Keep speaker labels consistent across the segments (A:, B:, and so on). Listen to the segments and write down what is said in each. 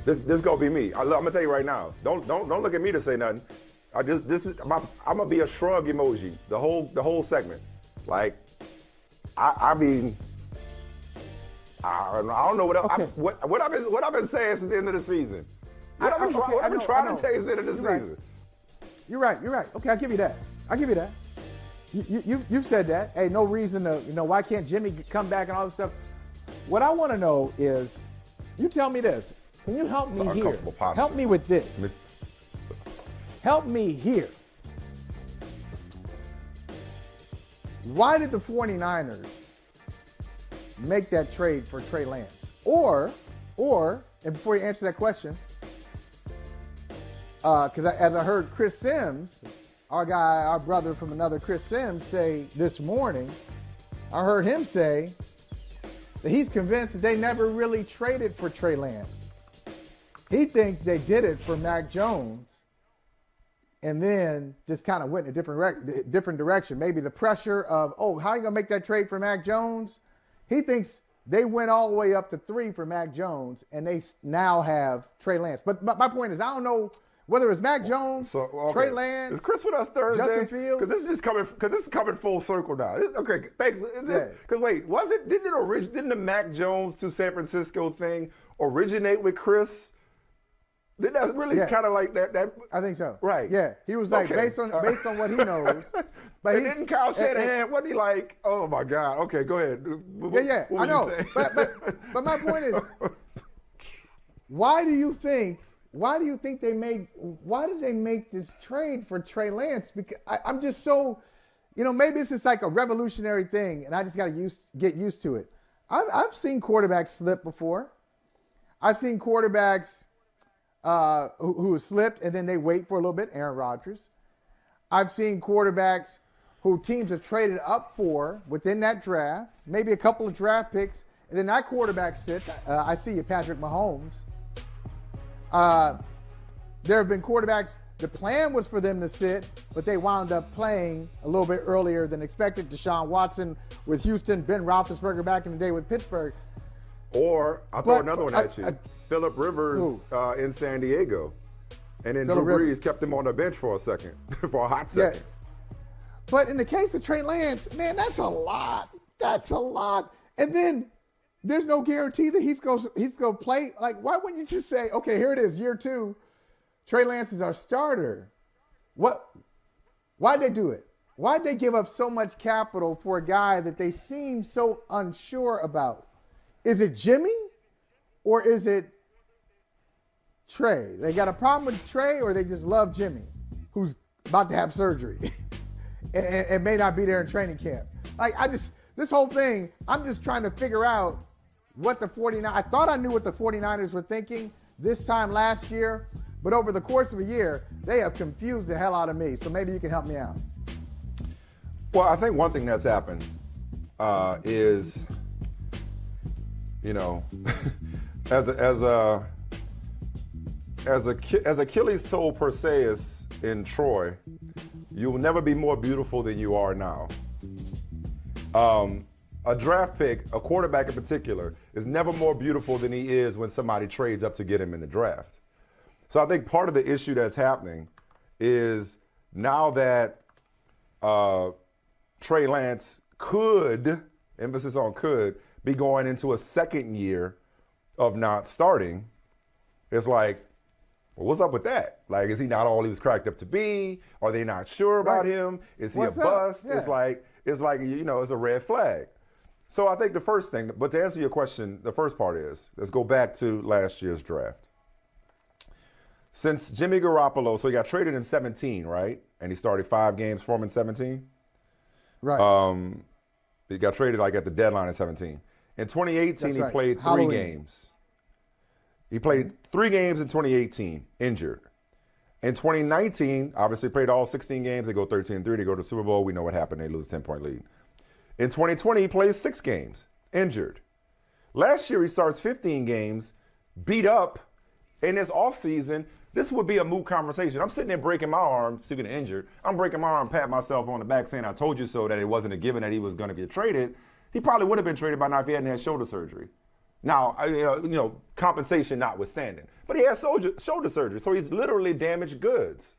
A: This gonna be me. I'm gonna tell you right now. Don't look at me to say nothing. I'm gonna be a shrug emoji the whole segment. Like, I mean, I don't know what else,
B: Okay.
A: what I've been saying since the end of the season. What I've been trying to tell you since the end of the season.
B: You're right. Okay, I'll give you that. You've said that. Hey, no reason to, why can't Jimmy come back and all this stuff? What I want to know is, you tell me this. Can you help me here? Help me with this. Help me here. Why did the 49ers make that trade for Trey Lance? Or, and before you answer that question, because as I heard Chris Sims, our brother from another Chris Sims, say this morning, I heard him say that he's convinced that they never really traded for Trey Lance. He thinks they did it for Mac Jones and then just kind of went in a different direction. Maybe the pressure of, how are you going to make that trade for Mac Jones? He thinks they went all the way up to 3 for Mac Jones, and they now have Trey Lance. But my point is, I don't know whether it's Mac Jones, Trey Lance.
A: Is Chris with us Thursday?
B: Justin Fields?
A: Because this is coming full circle now. Okay, thanks. Because wait, didn't the Mac Jones to San Francisco thing originate with Chris? Did that really kind of like that?
B: I think so.
A: Right.
B: Yeah. He was like, based on what he knows. But
A: didn't Kyle Shanahan, wasn't he like, oh my God, okay, go ahead.
B: Yeah, I know. But my point is, why did they make this trade for Trey Lance? Because I'm just so, maybe it's just like a revolutionary thing, and I just got to get used to it. I've seen quarterbacks slip before. I've seen quarterbacks who have slipped and then they wait for a little bit. Aaron Rodgers. I've seen quarterbacks who teams have traded up for within that draft, maybe a couple of draft picks, and then that quarterback sits. I see you, Patrick Mahomes. There have been quarterbacks, the plan was for them to sit, but they wound up playing a little bit earlier than expected. Deshaun Watson with Houston, Ben Roethlisberger back in the day with Pittsburgh.
A: Or, I'll throw another one at you. Phillip Rivers in San Diego. And then Drew Brees kept him on the bench for a second, for a hot second.
B: Yeah. But in the case of Trey Lance, man, that's a lot. And then there's no guarantee that he's going to play. Like, why wouldn't you just say, okay, here it is, year 2. Trey Lance is our starter. Why'd they do it? Why'd they give up so much capital for a guy that they seem so unsure about? Is it Jimmy or is it Trey? They got a problem with Trey or they just love Jimmy, who's about to have surgery and may not be there in training camp? Like, this whole thing, I'm just trying to figure out what the 49ers, I thought I knew what the 49ers were thinking this time last year, but over the course of a year, they have confused the hell out of me. So maybe you can help me out.
A: Well, I think one thing that's happened is, as Achilles told Perseus in Troy, you will never be more beautiful than you are now. A draft pick, a quarterback in particular, is never more beautiful than he is when somebody trades up to get him in the draft. So I think part of the issue that's happening is now that Trey Lance could, emphasis on could, be going into a second year of not starting, it's like, well, what's up with that? Like, is he not all he was cracked up to be? Are they not sure about him? Is he a bust? Yeah. It's like, it's a red flag. So I think the first thing, but to answer your question, the first part is, let's go back to last year's draft. Since Jimmy Garoppolo, so he got traded in 17, right? And he started 5 games for him in 17.
B: Right.
A: He got traded like at the deadline in 17. In 2018, he played 3 games. He played 3 games in 2018, injured. In 2019, obviously played all 16 games. They go 13-3. They go to the Super Bowl. We know what happened. They lose a 10-point lead. In 2020, he plays 6 games, injured. Last year, he starts 15 games, beat up. In this offseason, this would be a moot conversation. I'm sitting there breaking my arm, speaking of injured. I'm breaking my arm, patting myself on the back saying, I told you so, that it wasn't a given that he was going to get traded. He probably would have been traded by now if he hadn't had shoulder surgery. Now, compensation notwithstanding. But he has shoulder surgery, so he's literally damaged goods.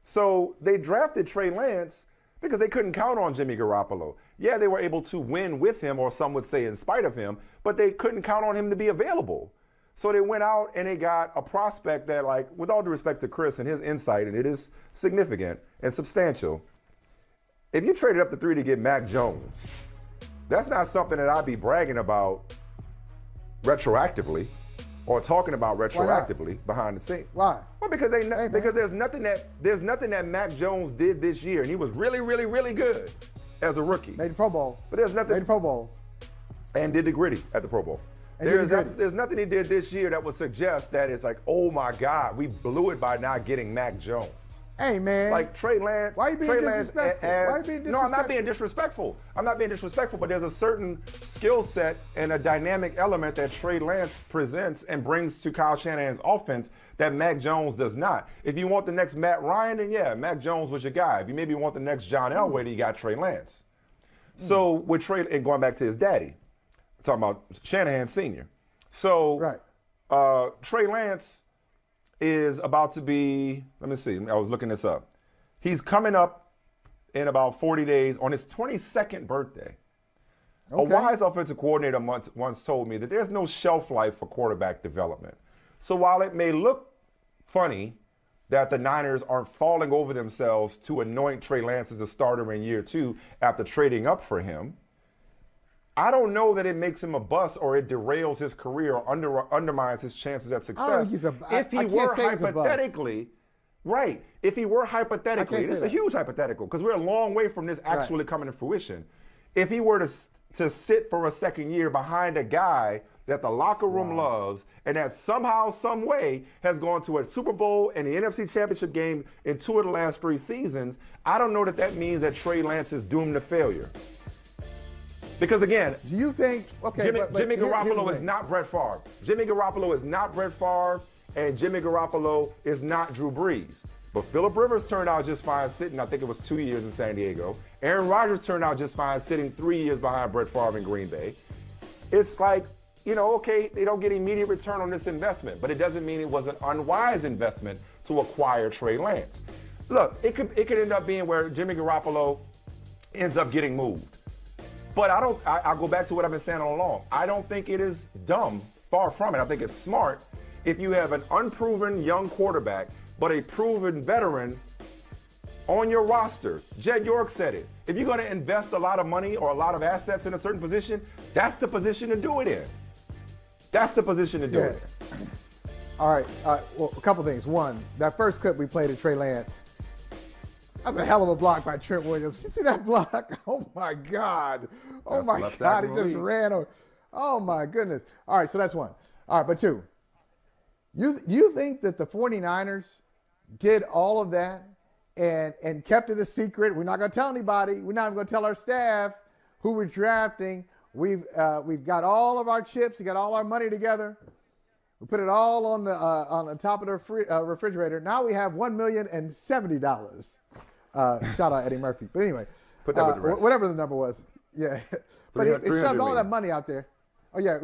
A: So they drafted Trey Lance because they couldn't count on Jimmy Garoppolo. Yeah, they were able to win with him, or some would say in spite of him, but they couldn't count on him to be available. So they went out and they got a prospect that, like, with all due respect to Chris and his insight, and it is significant and substantial, if you traded up to 3 to get Mac Jones, that's not something that I'd be bragging about retroactively or talking about retroactively behind the scenes.
B: Why?
A: Well, because there's nothing that Mac Jones did this year, and he was really, really, really good as a rookie.
B: Made the Pro Bowl.
A: But there's nothing.
B: Made the Pro Bowl.
A: And did the gritty at the Pro Bowl. There's nothing he did this year that would suggest that it's like, oh my God, we blew it by not getting Mac Jones.
B: Hey, man.
A: Like Trey Lance.
B: Why are you being disrespectful? Why are you being disrespectful?
A: No, I'm not being disrespectful. I'm not being disrespectful, but there's a certain skill set and a dynamic element that Trey Lance presents and brings to Kyle Shanahan's offense that Mac Jones does not. If you want the next Matt Ryan, then yeah, Mac Jones was your guy. If you maybe want the next John Elway, then you got Trey Lance. So with Trey, and going back to his daddy, talking about Shanahan Sr. So Trey Lance is about to be, let me see, I was looking this up. He's coming up in about 40 days on his 22nd birthday. Okay. A wise offensive coordinator once told me that there's no shelf life for quarterback development. So while it may look funny that the Niners aren't falling over themselves to anoint Trey Lance as a starter in year 2 after trading up for him, I don't know that it makes him a bust or it derails his career or undermines his chances at success. If he were hypothetically, it's a huge hypothetical because we're a long way from this actually coming to fruition. If he were to sit for a second year behind a guy that the locker room loves and that somehow, some way has gone to a Super Bowl and the NFC Championship game in 2 of the last 3 seasons, I don't know that means that Trey Lance is doomed to failure. Because again,
B: do you think
A: Jimmy Garoppolo is not Brett Favre. Jimmy Garoppolo is not Brett Favre, and Jimmy Garoppolo is not Drew Brees. But Phillip Rivers turned out just fine sitting, I think it was 2 years in San Diego. Aaron Rodgers turned out just fine sitting 3 years behind Brett Favre in Green Bay. It's like, okay, they don't get immediate return on this investment, but it doesn't mean it was an unwise investment to acquire Trey Lance. Look, it could end up being where Jimmy Garoppolo ends up getting moved. But I'll go back to what I've been saying all along. I don't think it is dumb, far from it. I think it's smart if you have an unproven young quarterback, but a proven veteran on your roster. Jed York said it. If you're going to invest a lot of money or a lot of assets in a certain position, that's the position to do it in. That's the position to do it in.
B: All right. Well, a couple things. One, that first clip we played of Trey Lance, that's a hell of a block by Trent Williams. You see that block? Oh, my God. Oh, my God. He just ran over. Oh, my goodness. All right, so that's one. All right, but 2. You think that the 49ers did all of that and kept it a secret? We're not going to tell anybody. We're not even going to tell our staff who we're drafting. We've got all of our chips. We got all our money together. We put it all on the top of the refrigerator. Now we have $1,070,000. Shout out Eddie Murphy. But anyway,
A: put that with the rest.
B: Whatever the number was. Yeah. But he shoved all that money out there. Oh, yeah.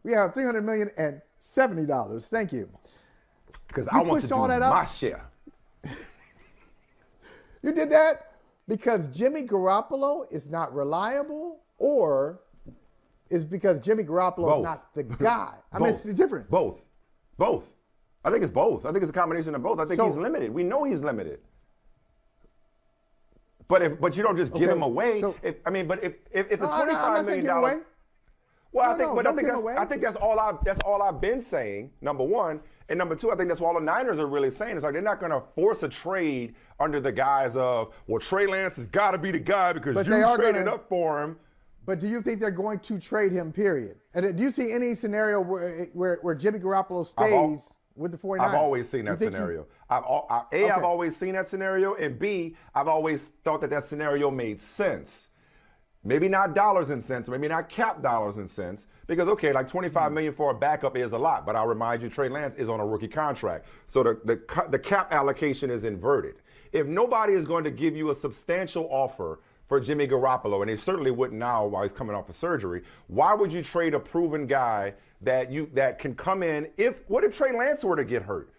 B: We have $370,000. Thank you.
A: Because I want to do my share.
B: You did that because Jimmy Garoppolo is not reliable, or is because Jimmy Garoppolo is not the guy? I mean, it's the difference.
A: Both. I think it's both. I think it's a combination of both. I think he's limited. We know he's limited. But you don't just give him away. So, if the $25 million. Well, I think that's all I've been saying. Number one, and number 2, I think that's what all the Niners are really saying. It's like they're not going to force a trade under the guise of, well, Trey Lance has got to be the guy because you traded up for him.
B: But do you think they're going to trade him? Period. And do you see any scenario where Jimmy Garoppolo stays with the 49ers?
A: I've always seen that scenario. I've always seen that scenario, and B, I've always thought that scenario made sense. Maybe not dollars and cents, maybe not cap dollars and cents, because okay, like $25 million for a backup is a lot, but I'll remind you, Trey Lance is on a rookie contract, so the cap allocation is inverted. If nobody is going to give you a substantial offer for Jimmy Garoppolo, and they certainly wouldn't now while he's coming off of surgery. Why would you trade a proven guy that can come in what if Trey Lance were to get hurt?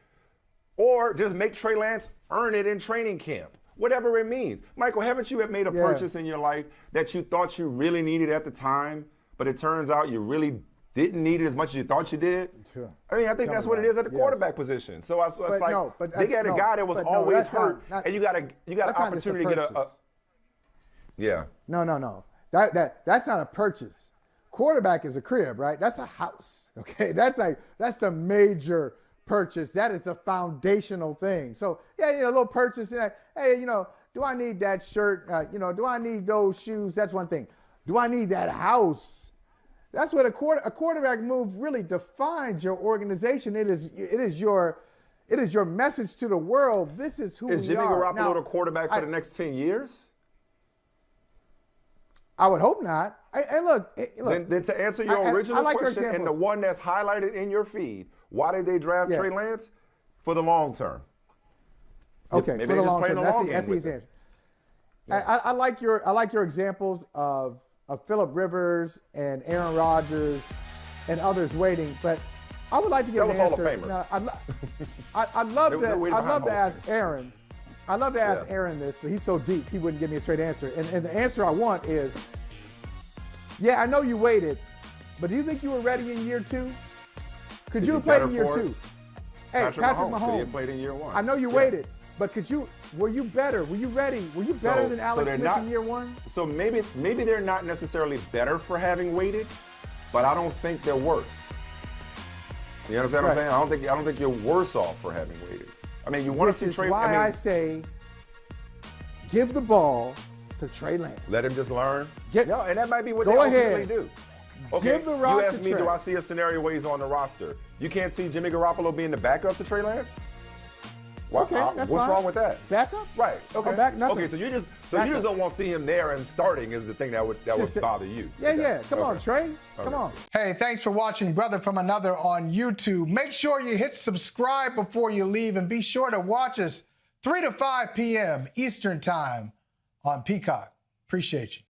A: Or just make Trey Lance earn it in training camp, whatever it means. Michael, haven't you made a purchase in your life that you thought you really needed at the time, but it turns out you really didn't need it as much as you thought you did?
B: Sure.
A: I mean, I think that's what it is at the quarterback position. So it's like they got a guy that was always hurt, and you got an opportunity to get a yeah.
B: No. That's not a purchase. Quarterback is a crib, right? That's a house. Okay, that's the major purchase. That is a foundational thing. So a little purchase. Hey, do I need that shirt? Do I need those shoes? That's one thing. Do I need that house? That's what a quarterback move really defines your organization. It is your message to the world. This is who we are.
A: Is Jimmy Garoppolo the quarterback for the next 10 years?
B: I would hope not. Look.
A: Then to answer your original question and the one that's highlighted in your feed, why did they draft Trey Lance? For the long term.
B: Okay,
A: maybe
B: for the long term.
A: That's
B: the answer. I like your examples of Phillip Rivers and Aaron Rodgers and others waiting, but I would like to get an answer. Now, I'd love to ask Aaron. I'd love to ask Aaron this, but he's so deep, he wouldn't give me a straight answer. And the answer I want is, I know you waited, but do you think you were ready in year 2? Could you have played in year 2? Hey, Patrick Mahomes.
A: Played in year 1.
B: I know you waited, but were you better? Were you ready? Were you better than Alex Smith in year 1?
A: So maybe they're not necessarily better for having waited, but I don't think they're worse. You understand what I'm saying? I don't think you're worse off for having waited. I mean, you want to see Trey.
B: I say, give the ball to Trey Lance.
A: Let him just learn. And that might be what they ultimately do. Okay,
B: give the rock
A: you asked
B: to
A: me,
B: Trey.
A: do I see a scenario where he's on the roster? You can't see Jimmy Garoppolo being the backup to Trey Lance?
B: Okay, that's
A: what's
B: fine.
A: wrong with that?
B: Backup?
A: Right. Okay.
B: Nothing.
A: Okay, so you just don't want to see him there and starting is the thing that would bother you.
B: Yeah. Come on, Trey. Come on. Hey, thanks for watching Brother from Another on YouTube. Make sure you hit subscribe before you leave, and be sure to watch us 3 to 5 p.m. Eastern Time on Peacock. Appreciate you.